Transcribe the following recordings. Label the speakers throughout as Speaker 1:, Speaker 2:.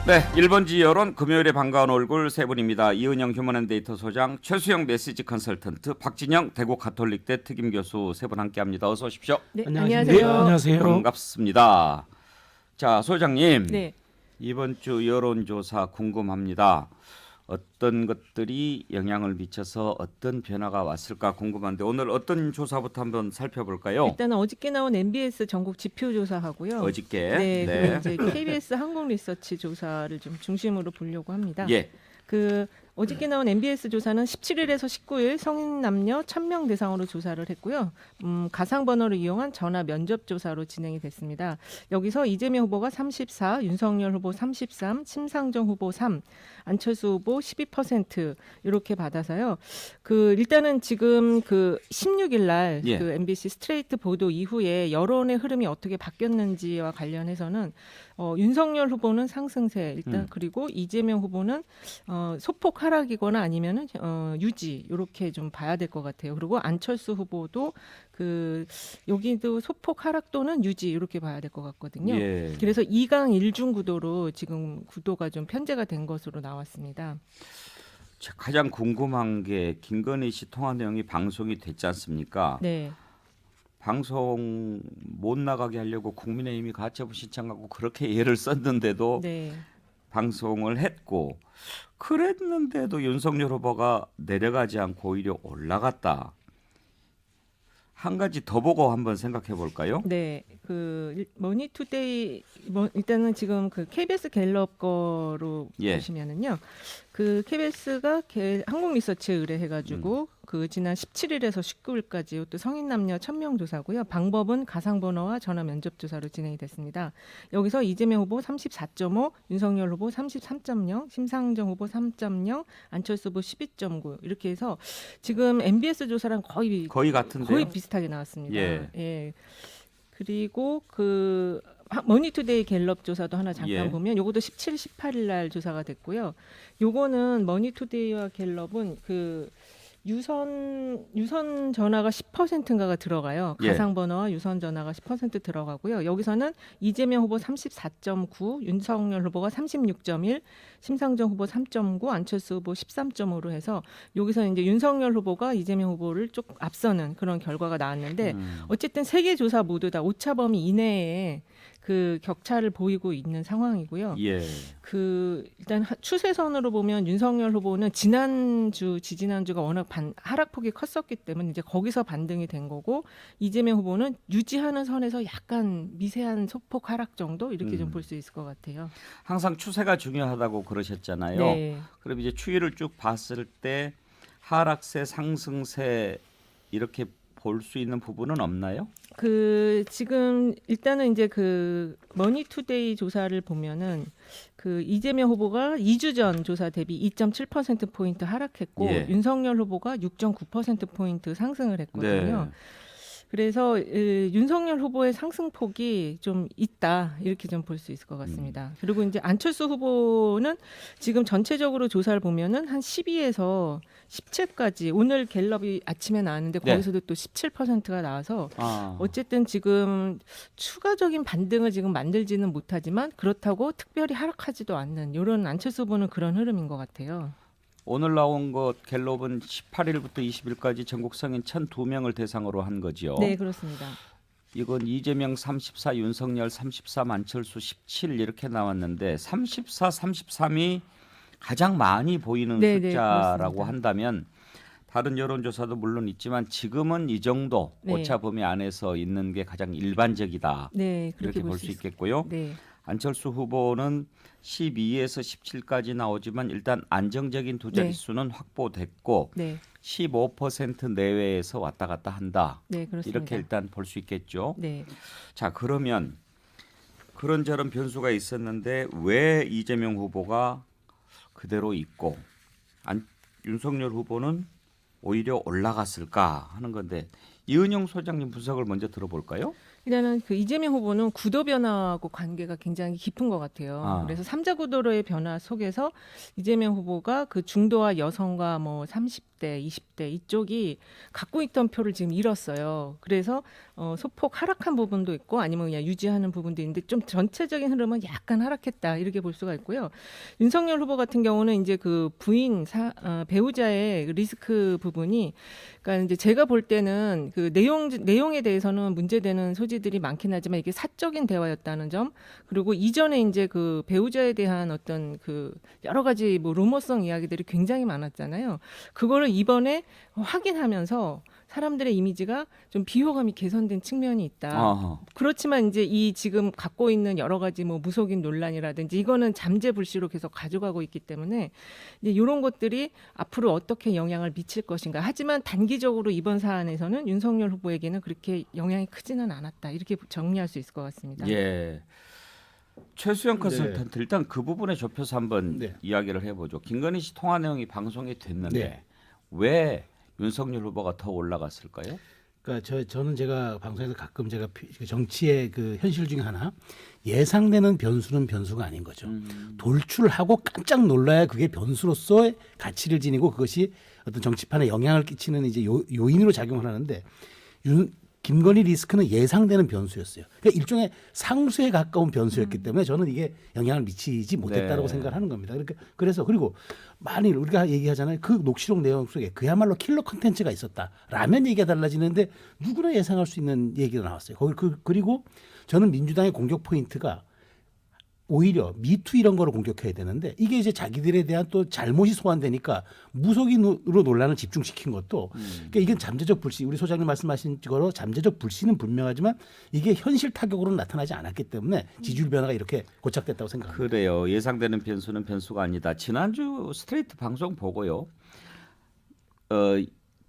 Speaker 1: 네, 1번지 여론 금요일에 반가운 얼굴 세 분입니다. 이은영 휴먼앤데이터 소장, 최수영 메시지 컨설턴트, 박진영 대구 가톨릭대 특임 교수 세 분 함께합니다. 어서 오십시오.
Speaker 2: 네,
Speaker 3: 안녕하세요.
Speaker 2: 안녕하세요.
Speaker 3: 네, 안녕하세요.
Speaker 1: 반갑습니다. 자, 소장님,
Speaker 2: 네,
Speaker 1: 이번 주 여론조사 궁금합니다. 어떤 것들이 영향을 미쳐서 어떤 변화가 왔을까 궁금한데 오늘 어떤 조사부터 한번 살펴볼까요?
Speaker 2: 일단은 어저께 나온 MBS 전국 지표 조사하고요.
Speaker 1: 어저께.
Speaker 2: 네, 그리고 이제 KBS 한국 리서치 조사를 좀 중심으로 보려고 합니다.
Speaker 1: 예.
Speaker 2: 그 어저께 나온 MBS 조사는 17일에서 19일 성인 남녀 1,000명 대상으로 조사를 했고요. 가상 번호를 이용한 전화 면접 조사로 진행이 됐습니다. 여기서 이재명 후보가 34, 윤석열 후보 33, 심상정 후보 3, 안철수 후보 12% 이렇게 받아서요. 그 일단은 지금 그 16일 날
Speaker 1: 예.
Speaker 2: 그 MBC 스트레이트 보도 이후에 여론의 흐름이 어떻게 바뀌었는지와 관련해서는 윤석열 후보는 상승세 일단 그리고 이재명 후보는 소폭 하락이거나 아니면은 유지 이렇게 좀 봐야 될 것 같아요. 그리고 안철수 후보도 그 여기도 소폭 하락 또는 유지 이렇게 봐야 될 것 같거든요.
Speaker 1: 예.
Speaker 2: 그래서 2강 1중 구도로 지금 구도가 좀 편제가 된 것으로 나왔습니다.
Speaker 1: 가장 궁금한 게 김건희 씨 통화 내용이 방송이 됐지 않습니까?
Speaker 2: 네.
Speaker 1: 방송 못 나가게 하려고 국민의힘이 가처분 신청하고 그렇게 예를 썼는데도
Speaker 2: 네.
Speaker 1: 방송을 했고 그랬는데도 윤석열 후보가 내려가지 않고 오히려 올라갔다. 한 가지 더 보고 한번 생각해 볼까요?
Speaker 2: 네, 그 머니투데이 일단은 지금 그 KBS 갤럽 거로
Speaker 1: 예.
Speaker 2: 보시면은요, 그 KBS가 한국 리서치에 의뢰해가지고 그 지난 17일에서 19일까지 또 성인 남녀 1,000명 조사고요. 방법은 가상번호와 전화 면접 조사로 진행이 됐습니다. 여기서 이재명 후보 34.5, 윤석열 후보 33.0, 심상정 후보 3.0, 안철수 후보 12.9 이렇게 해서 지금 MBS 조사랑
Speaker 1: 거의 같은데요.
Speaker 2: 거의 비슷하게 나왔습니다.
Speaker 1: 예.
Speaker 2: 예. 그리고 그 머니투데이 갤럽 조사도 하나 잠깐
Speaker 1: 예.
Speaker 2: 보면 요것도 17, 18일 날 조사가 됐고요. 요거는 머니투데이와 갤럽은 그 유선 전화가 10%인가가 들어가요.
Speaker 1: 예.
Speaker 2: 가상 번호와 유선 전화가 10% 들어가고요. 여기서는 이재명 후보 34.9, 윤석열 후보가 36.1, 심상정 후보 3.9, 안철수 후보 13.5로 해서 여기서 이제 윤석열 후보가 이재명 후보를 조금 앞서는 그런 결과가 나왔는데 어쨌든 세 개 조사 모두 다 오차 범위 이내에 그 격차를 보이고 있는 상황이고요.
Speaker 1: 예.
Speaker 2: 그 일단 추세선으로 보면 윤석열 후보는 지지난주가 워낙 하락폭이 컸었기 때문에 이제 거기서 반등이 된 거고 이재명 후보는 유지하는 선에서 약간 미세한 소폭 하락 정도 이렇게 좀 볼 수 있을 것 같아요.
Speaker 1: 항상 추세가 중요하다고 그러셨잖아요.
Speaker 2: 네.
Speaker 1: 그럼 이제 추이를 쭉 봤을 때 하락세, 상승세 이렇게 볼 수 있는 부분은 없나요?
Speaker 2: 그 지금 일단은 이제 그 머니투데이 조사를 보면은 그 이재명 후보가 2주 전 조사 대비 2.7% 포인트 하락했고
Speaker 1: 예.
Speaker 2: 윤석열 후보가 6.9% 포인트 상승을 했거든요.
Speaker 1: 네.
Speaker 2: 그래서 윤석열 후보의 상승폭이 좀 있다 이렇게 좀 볼 수 있을 것 같습니다. 그리고 이제 안철수 후보는 지금 전체적으로 조사를 보면은 한 12에서 17까지 오늘 갤럽이 아침에 나왔는데
Speaker 1: 네.
Speaker 2: 거기서도 또 17%가 나와서
Speaker 1: 아,
Speaker 2: 어쨌든 지금 추가적인 반등을 지금 만들지는 못하지만 그렇다고 특별히 하락하지도 않는 이런 안철수 후보는 그런 흐름인 것 같아요.
Speaker 1: 오늘 나온 것 갤럽은 18일부터 20일까지 전국 성인 1,002명을 대상으로 한 거지요.
Speaker 2: 네, 그렇습니다.
Speaker 1: 이건 이재명 34, 윤석열 33, 안철수 17 이렇게 나왔는데 34, 33이 가장 많이 보이는
Speaker 2: 네,
Speaker 1: 숫자라고
Speaker 2: 그렇습니다.
Speaker 1: 한다면 다른 여론조사도 물론 있지만 지금은 이 정도
Speaker 2: 네.
Speaker 1: 오차 범위 안에서 있는 게 가장 일반적이다.
Speaker 2: 네,
Speaker 1: 이렇게
Speaker 2: 그렇게
Speaker 1: 볼
Speaker 2: 볼
Speaker 1: 수
Speaker 2: 수
Speaker 1: 있겠고요.
Speaker 2: 네.
Speaker 1: 안철수 후보는 12에서 17까지 나오지만 일단 안정적인 두 자릿수는 확보됐고
Speaker 2: 네,
Speaker 1: 15% 내외에서 왔다 갔다 한다.
Speaker 2: 네, 그렇습니다.
Speaker 1: 이렇게 일단 볼 수 있겠죠.
Speaker 2: 네.
Speaker 1: 자, 그러면 그런저런 변수가 있었는데 왜 이재명 후보가 그대로 있고 윤석열 후보는 오히려 올라갔을까 하는 건데 이은영 소장님 분석을 먼저 들어볼까요?
Speaker 2: 일단은 그 이재명 후보는 구도 변화하고 관계가 굉장히 깊은 것 같아요.
Speaker 1: 아.
Speaker 2: 그래서 삼자 구도로의 변화 속에서 이재명 후보가 그 중도와 여성과 뭐 30대, 20대 이쪽이 갖고 있던 표를 지금 잃었어요. 그래서 소폭 하락한 부분도 있고 아니면 그냥 유지하는 부분도 있는데 좀 전체적인 흐름은 약간 하락했다 이렇게 볼 수가 있고요. 윤석열 후보 같은 경우는 이제 그 부인 배우자의 리스크 부분이 그러니까 이제 제가 볼 때는 그 내용에 대해서는 문제되는 소지들이 많긴 하지만 이게 사적인 대화였다는 점 그리고 이전에 이제 그 배우자에 대한 어떤 그 여러 가지 뭐 루머성 이야기들이 굉장히 많았잖아요. 그거를 이번에 확인하면서 사람들의 이미지가 좀 비호감이 개선된 측면이 있다.
Speaker 1: 아하.
Speaker 2: 그렇지만 이제 이 지금 갖고 있는 여러 가지 뭐 무속인 논란이라든지 이거는 잠재불씨로 계속 가져가고 있기 때문에 이제 이런 것들이 앞으로 어떻게 영향을 미칠 것인가. 하지만 단기적으로 이번 사안에서는 윤석열 후보에게는 그렇게 영향이 크지는 않았다. 이렇게 정리할 수 있을 것 같습니다.
Speaker 1: 예. 최수영 컨설턴트 일단 그 부분에 좁혀서 한번
Speaker 3: 네.
Speaker 1: 이야기를 해보죠. 김건희 씨 통화 내용이 방송이 됐는데
Speaker 3: 네.
Speaker 1: 왜 윤석열 후보가 더 올라갔을까요?
Speaker 3: 그러니까 저는 제가 방송에서 가끔 제가 정치의 그 현실 중에 하나 예상되는 변수는 변수가 아닌 거죠. 돌출하고 깜짝 놀라야 그게 변수로서의 가치를 지니고 그것이 어떤 정치판에 영향을 끼치는 이제 요인으로 작용을 하는데 김건희 리스크는 예상되는 변수였어요. 그러니까 일종의 상수에 가까운 변수였기 때문에 저는 이게 영향을 미치지 못했다고
Speaker 1: 네.
Speaker 3: 생각을 하는 겁니다. 그래서 그리고 만일 우리가 얘기하잖아요. 그 녹취록 내용 속에 그야말로 킬러 컨텐츠가 있었다라면 얘기가 달라지는데 누구나 예상할 수 있는 얘기가 나왔어요. 그리고 저는 민주당의 공격 포인트가 오히려 미투 이런 거를 공격해야 되는데 이게 이제 자기들에 대한 또 잘못이 소환되니까 무속인으로 논란을 집중시킨 것도 그러니까 이건 잠재적 불신 우리 소장님 말씀하신 거로 잠재적 불신은 분명하지만 이게 현실 타격으로 나타나지 않았기 때문에 지지율 변화가 이렇게 고착됐다고 생각합니다.
Speaker 1: 그래요. 예상되는 변수는 변수가 아니다. 지난주 스트레이트 방송 보고요.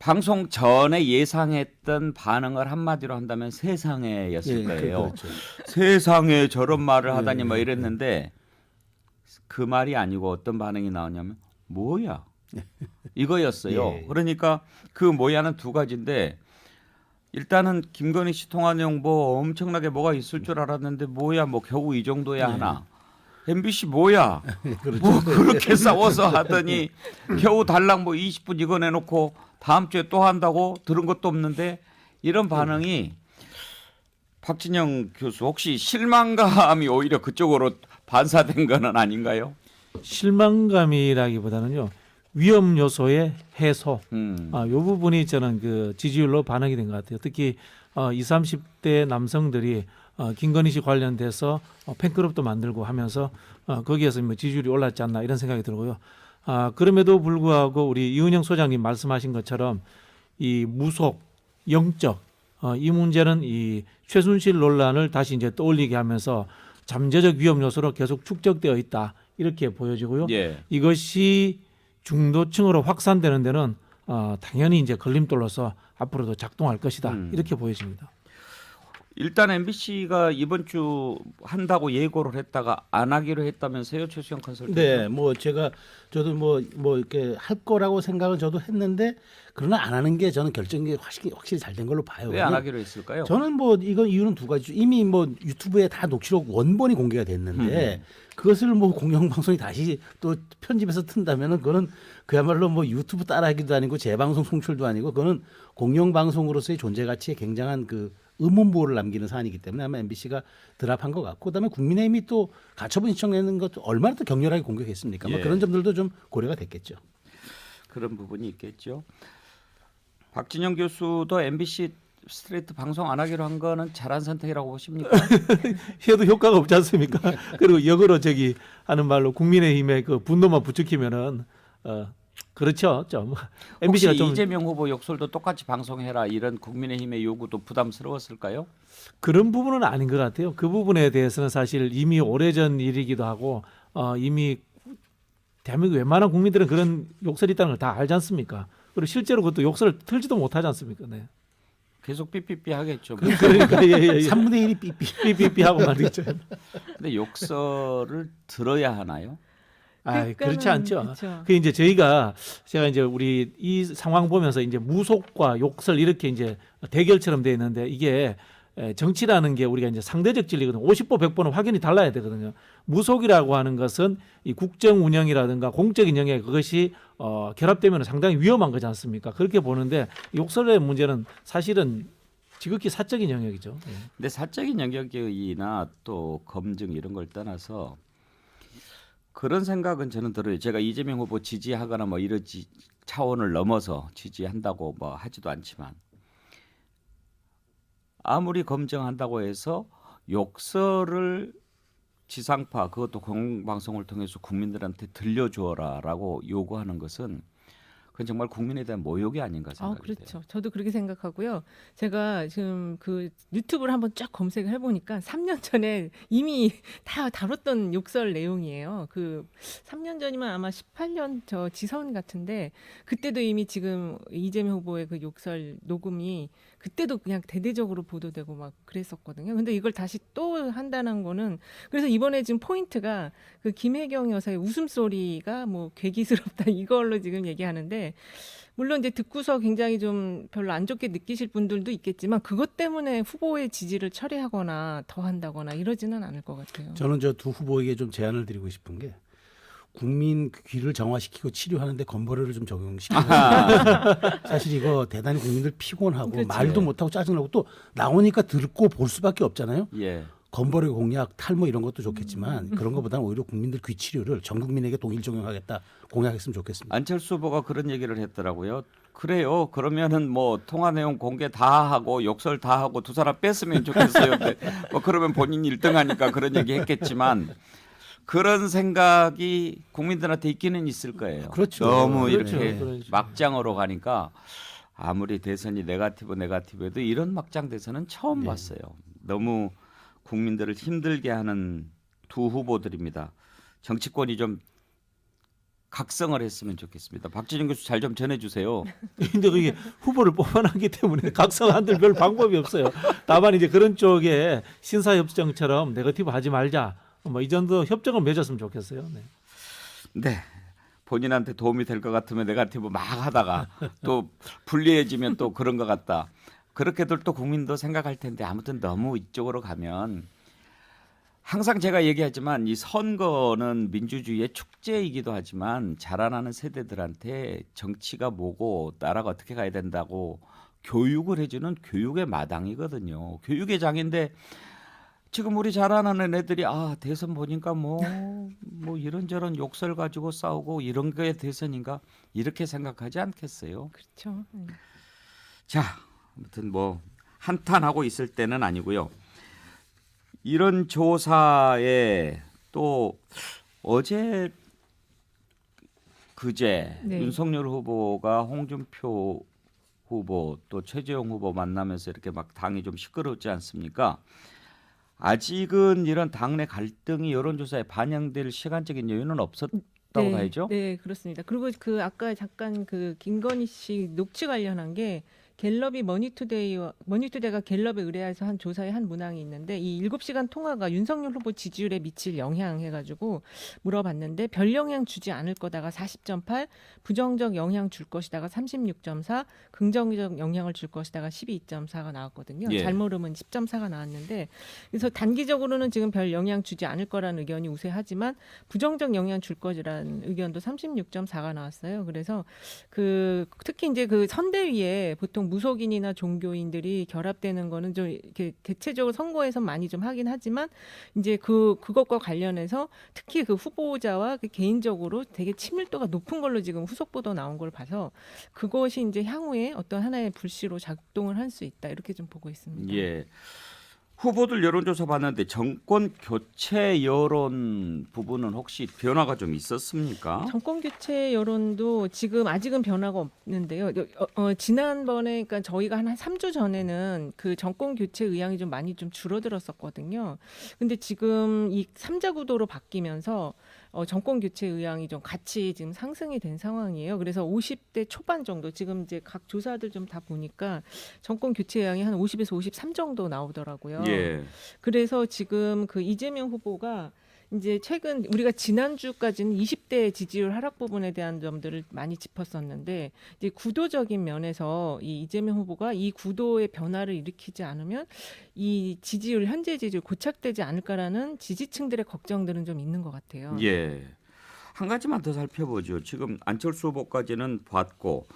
Speaker 1: 방송 전에 예상했던 반응을 한마디로 한다면 세상에였을 거예요.
Speaker 3: 그렇죠.
Speaker 1: 세상에 저런 말을 하다니 뭐
Speaker 3: 예,
Speaker 1: 이랬는데 그 말이 아니고 어떤 반응이 나오냐면 뭐야 이거였어요.
Speaker 3: 예.
Speaker 1: 그러니까 그 뭐야는 두 가지인데 일단은 김건희 씨 통화 내용 뭐 엄청나게 뭐가 있을 줄 알았는데 뭐야 뭐 겨우 이 정도야 하나. MBC 뭐야?
Speaker 3: 그렇죠.
Speaker 1: 뭐 그렇게 싸워서 하더니 겨우 달랑 뭐 20분 이거 내놓고 다음 주에 또 한다고 들은 것도 없는데 이런 반응이 박진영 교수 혹시 실망감이 오히려 그쪽으로 반사된 거는 아닌가요?
Speaker 4: 실망감이라기보다는요 위험 요소의 해소 요 부분이 저는 그 지지율로 반영이 된 것 같아요. 특히 20, 30대 남성들이 김건희 씨 관련돼서 팬클럽도 만들고 하면서 거기에서 뭐 지지율이 올랐지 않나 이런 생각이 들고요. 그럼에도 불구하고 우리 이은영 소장님 말씀하신 것처럼 이 무속, 영적 이 문제는 이 최순실 논란을 다시 이제 떠올리게 하면서 잠재적 위험 요소로 계속 축적되어 있다 이렇게 보여지고요.
Speaker 1: 예.
Speaker 4: 이것이 중도층으로 확산되는 데는 당연히 이제 걸림돌로서 앞으로도 작동할 것이다 이렇게 보여집니다.
Speaker 1: 일단 MBC가 이번 주 한다고 예고를 했다가 안 하기로 했다면서요, 최수영 컨설턴트?
Speaker 3: 네, 뭐 저도 뭐 이렇게 할 거라고 생각은 저도 했는데 그러나 안 하는 게 저는 결정이 확실히 잘 된 걸로 봐요.
Speaker 1: 왜 안 하기로 했을까요?
Speaker 3: 저는 뭐 이건 이유는 두 가지죠. 이미 뭐 유튜브에 다 녹취록 원본이 공개가 됐는데 그것을 뭐 공영방송이 다시 또 편집해서 튼다면은 그거는 그야말로 뭐 유튜브 따라하기도 아니고 재방송 송출도 아니고 그거는 공영방송으로서의 존재 가치에 굉장한 그 의문부호를 남기는 사안이기 때문에 아마 MBC가 드랍한 것 같고 그다음에 국민의힘이 또 가처분 신청내는 것도 얼마나 또 격렬하게 공격했습니까? 뭐
Speaker 1: 예.
Speaker 3: 그런 점들도 좀 고려가 됐겠죠.
Speaker 1: 그런 부분이 있겠죠. 박진영 교수도 MBC 스트레이트 방송 안 하기로 한 거는 잘한 선택이라고 보십니까?
Speaker 4: 해도 효과가 없지 않습니까? 그리고 역으로 저기 하는 말로 국민의힘의 그 분노만 부추기면은 그렇죠. 좀
Speaker 1: 혹시
Speaker 4: MBC가 좀
Speaker 1: 이재명 후보 욕설도 똑같이 방송해라 이런 국민의힘의 요구도 부담스러웠을까요?
Speaker 4: 그런 부분은 아닌 것 같아요. 그 부분에 대해서는 사실 이미 오래전 일이기도 하고 이미 대한민국 웬만한 국민들은 그런 욕설이 있다는 걸 다 알지 않습니까? 그리고 실제로 그것도 욕설을 틀지도 못하지 않습니까? 네.
Speaker 1: 계속 삐삐삐 하겠죠.
Speaker 4: 그러니까 예.
Speaker 3: 3분의 1이 삐삐.
Speaker 4: 삐삐삐 하고 말이죠.
Speaker 1: 근데 욕설을 들어야 하나요?
Speaker 4: 그렇지 않죠.
Speaker 2: 그렇죠.
Speaker 4: 그 이제 제가 이제 우리 이 상황 보면서 이제 무속과 욕설 이렇게 이제 대결처럼 돼 있는데 이게 정치라는 게 우리가 이제 상대적 진리거든요. 50보 100보는 확연히 달라야 되거든요. 무속이라고 하는 것은 이 국정 운영이라든가 공적인 영역 그것이 결합되면 상당히 위험한 거지 않습니까? 그렇게 보는데 욕설의 문제는 사실은 지극히 사적인 영역이죠. 예.
Speaker 1: 근데 사적인 영역이나 또 검증 이런 걸 떠나서 그런 생각은 저는 들어요. 제가 이재명 후보 지지하거나 뭐 이런 차원을 넘어서 지지한다고 뭐 하지도 않지만 아무리 검증한다고 해서 욕설을 지상파 그것도 공영방송을 통해서 국민들한테 들려주어라라고 요구하는 것은 그건 정말 국민에 대한 모욕이 아닌가 생각이 돼요.
Speaker 2: 그렇죠. 저도 그렇게 생각하고요. 제가 지금 그 유튜브를 한번 쫙 검색을 해보니까 3년 전에 이미 다 다뤘던 욕설 내용이에요. 그 3년 전이면 아마 18년 저 지선 같은데 그때도 이미 지금 이재명 후보의 그 욕설 녹음이 그때도 그냥 대대적으로 보도되고 막 그랬었거든요. 근데 이걸 다시 또 한다는 거는 그래서 이번에 지금 포인트가 그 김혜경 여사의 웃음소리가 뭐 괴기스럽다 이걸로 지금 얘기하는데 물론 이제 듣고서 굉장히 좀 별로 안 좋게 느끼실 분들도 있겠지만 그것 때문에 후보의 지지를 철회하거나 더 한다거나 이러지는 않을 것 같아요.
Speaker 3: 저는 저 두 후보에게 좀 제안을 드리고 싶은 게 국민 귀를 정화시키고 치료하는데 건보료를 좀 적용시키고 사실 이거 대단히 국민들 피곤하고
Speaker 2: 그렇죠.
Speaker 3: 말도 못하고 짜증나고 또 나오니까 듣고 볼 수밖에 없잖아요.
Speaker 1: 예.
Speaker 3: 건보료 공약, 탈모 이런 것도 좋겠지만 그런 것보다는 오히려 국민들 귀 치료를 전 국민에게 동일 적용하겠다 공약했으면 좋겠습니다.
Speaker 1: 안철수 후보가 그런 얘기를 했더라고요. 그래요. 그러면은 뭐 통화 내용 공개 다 하고 욕설 다 하고 두 사람 뺐으면 좋겠어요. 뭐 그러면 본인이 1등하니까 그런 얘기 했겠지만 그런 생각이 국민들한테 있기는 있을 거예요.
Speaker 3: 그렇죠.
Speaker 1: 너무
Speaker 4: 그렇죠.
Speaker 1: 이렇게
Speaker 4: 그렇죠.
Speaker 1: 막장으로 가니까 아무리 대선이 네거티브해도 이런 막장 대선은 처음 봤어요. 너무 국민들을 힘들게 하는 두 후보들입니다. 정치권이 좀 각성을 했으면 좋겠습니다. 박진영 교수 잘 좀 전해주세요.
Speaker 4: 근데 그게 후보를 뽑아놨기 때문에 각성한들 별 방법이 없어요. 다만 이제 그런 쪽에 신사협정처럼 네거티브 하지 말자. 뭐 이 정도 협정을 맺었으면 좋겠어요. 네.
Speaker 1: 네. 본인한테 도움이 될 것 같으면 네거티브 막 하다가 또 불리해지면 또 그런 것 같다. 그렇게들 또 국민도 생각할 텐데 아무튼 너무 이쪽으로 가면 항상 제가 얘기하지만 이 선거는 민주주의의 축제이기도 하지만 자라나는 세대들한테 정치가 뭐고 나라가 어떻게 가야 된다고 교육을 해주는 교육의 마당이거든요. 교육의 장인데 지금 우리 자라나는 애들이 대선 보니까 뭐 이런저런 욕설 가지고 싸우고 이런 게 대선인가 이렇게 생각하지 않겠어요?
Speaker 2: 그렇죠.
Speaker 1: 자, 아무튼 뭐 한탄하고 있을 때는 아니고요. 이런 조사에 또 어제 그제
Speaker 2: 네.
Speaker 1: 윤석열 후보가 홍준표 후보 또 최재형 후보 만나면서 이렇게 막 당이 좀 시끄럽지 않습니까? 아직은 이런 당내 갈등이 여론조사에 반영될 시간적인 여유는 없었다고 봐야죠.
Speaker 2: 네, 그렇습니다. 그리고 그 아까 잠깐 그 김건희 씨 녹취 관련한 게 갤럽이 머니투데이가 갤럽에 의뢰해서 한 조사의 한 문항이 있는데 이 7시간 통화가 윤석열 후보 지지율에 미칠 영향 해가지고 물어봤는데 별 영향 주지 않을 거다가 40.8, 부정적 영향 줄 것이다가 36.4, 긍정적 영향을 줄 것이다가 12.4가 나왔거든요.
Speaker 1: 예.
Speaker 2: 잘 모르면 10.4가 나왔는데 그래서 단기적으로는 지금 별 영향 주지 않을 거라는 의견이 우세하지만 부정적 영향 줄 거라는 의견도 36.4가 나왔어요. 그래서 그 특히 이제 그 선대위에 보통 무속인이나 종교인들이 결합되는 거는 좀 이렇게 대체적으로 선거에서 많이 좀 하긴 하지만 이제 그것과 관련해서 특히 그 후보자와 그 개인적으로 되게 친밀도가 높은 걸로 지금 후속 보도 나온 걸 봐서 그것이 이제 향후에 어떤 하나의 불씨로 작동을 할 수 있다 이렇게 좀 보고 있습니다.
Speaker 1: 예. 후보들 여론조사 봤는데 정권 교체 여론 부분은 혹시 변화가 좀 있었습니까?
Speaker 2: 정권 교체 여론도 지금 아직은 변화가 없는데요. 지난번에 그러니까 저희가 한 3주 전에는 그 정권 교체 의향이 좀 많이 좀 줄어들었었거든요. 근데 지금 이 3자 구도로 바뀌면서 정권 교체 의향이 좀 같이 지금 상승이 된 상황이에요. 그래서 50대 초반 정도 지금 이제 각 조사들 좀 다 보니까 정권 교체 의향이 한 50에서 53 정도 나오더라고요.
Speaker 1: 예.
Speaker 2: 그래서 지금 그 이재명 후보가 이제 최근 우리가 지난주까지는 20대 지지율 하락 부분에 대한 점들을 많이 짚었었는데 이제 구도적인 면에서 이 이재명 후보가 이 구도의 변화를 일으키지 않으면 이 지지율 현재 지지율 고착되지 않을까라는 지지층들의 걱정들은 좀 있는 것 같아요.
Speaker 1: 예. 한 가지만 더 살펴보죠. 지금 안철수 후보까지는 봤고